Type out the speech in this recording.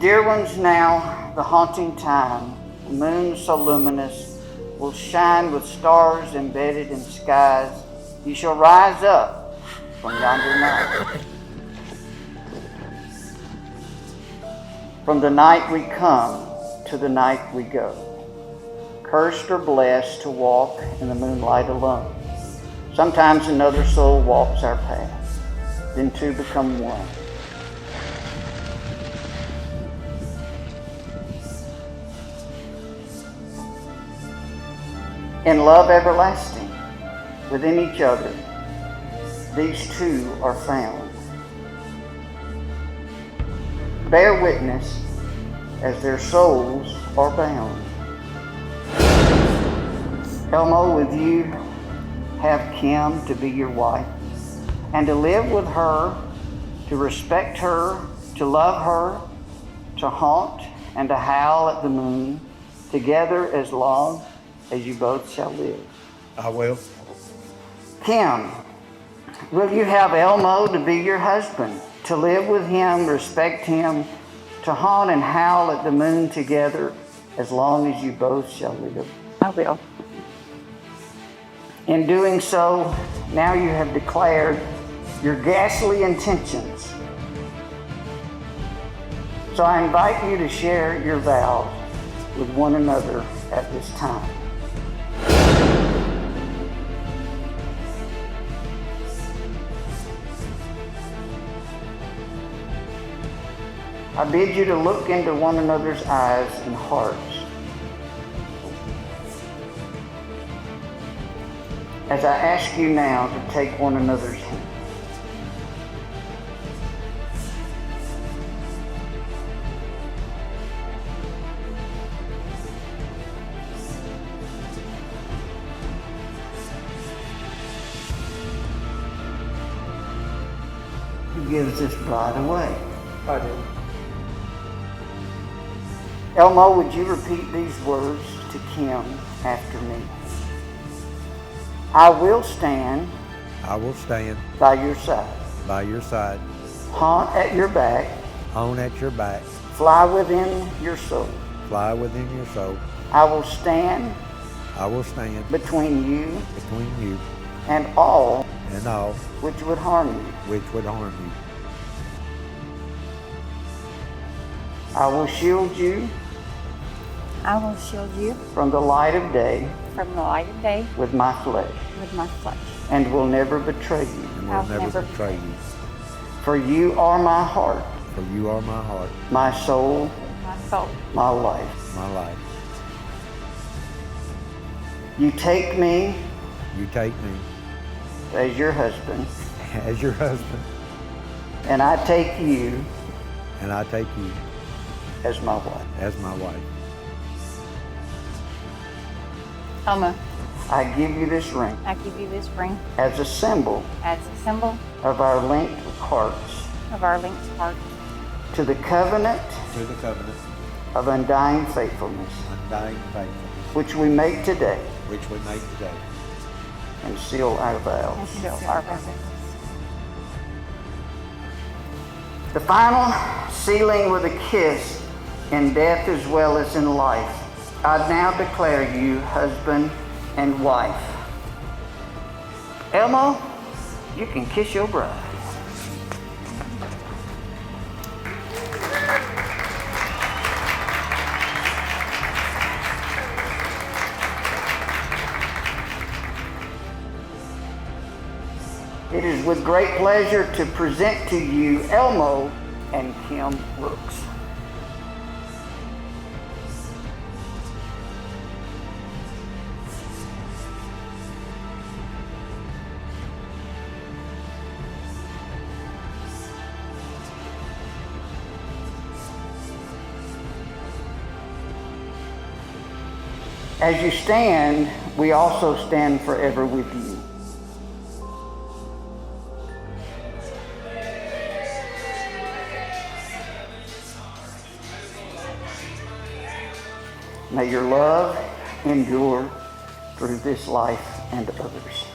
Dear ones, now the haunting time, the moon so luminous, will shine with stars embedded in skies. You shall rise up from yonder night. From the night we come to the night we go, cursed or blessed to walk in the moonlight alone. Sometimes another soul walks our path, then two become one. In love everlasting, within each other, these two are found. Bear witness as their souls are bound. Elmo, with you, have Kim to be your wife, and to live with her, to respect her, to love her, to haunt and to howl at the moon, together as long as you both shall live. I will. Kim, will you have Elmo to be your husband, to live with him, respect him, to haunt and howl at the moon together as long as you both shall live? I will. In doing so, now you have declared your ghastly intentions. So I invite you to share your vows with one another at this time. I bid you to look into one another's eyes and hearts. As I ask you now to take one another's hand. Who gives this bride away? I do. Elmo, would you repeat these words to Kim after me? I will stand I will stand by your side, by your side, haunt at your back, hone at your back, fly within your soul. fly within your soul. I will stand I will stand between you between you and all and all which would harm you. which would harm you. I will shield you I will shield you from the light of day from the light of day with my flesh, with my flesh. and will never betray you. And I'll will never never betray you. For you are my heart, For you are my heart, my soul, My soul. my life. my life. You take me You take me as your husband, as your husband, and I take you and I take you as my wife. as my wife. Elmo, I give you this ring I give you this ring as a symbol as a symbol of our linked hearts of our linked heart to the covenant To the covenant, of undying faithfulness, undying faithfulness, which we make today which we make today. and seal our and vows. seal our vows. The final sealing with a kiss in death as well as in life. I now declare you husband and wife. Elmo, you can kiss your bride. It is with great pleasure to present to you Elmo and Kim Rooks. As you stand, we also stand forever with you. May your love endure through this life and others.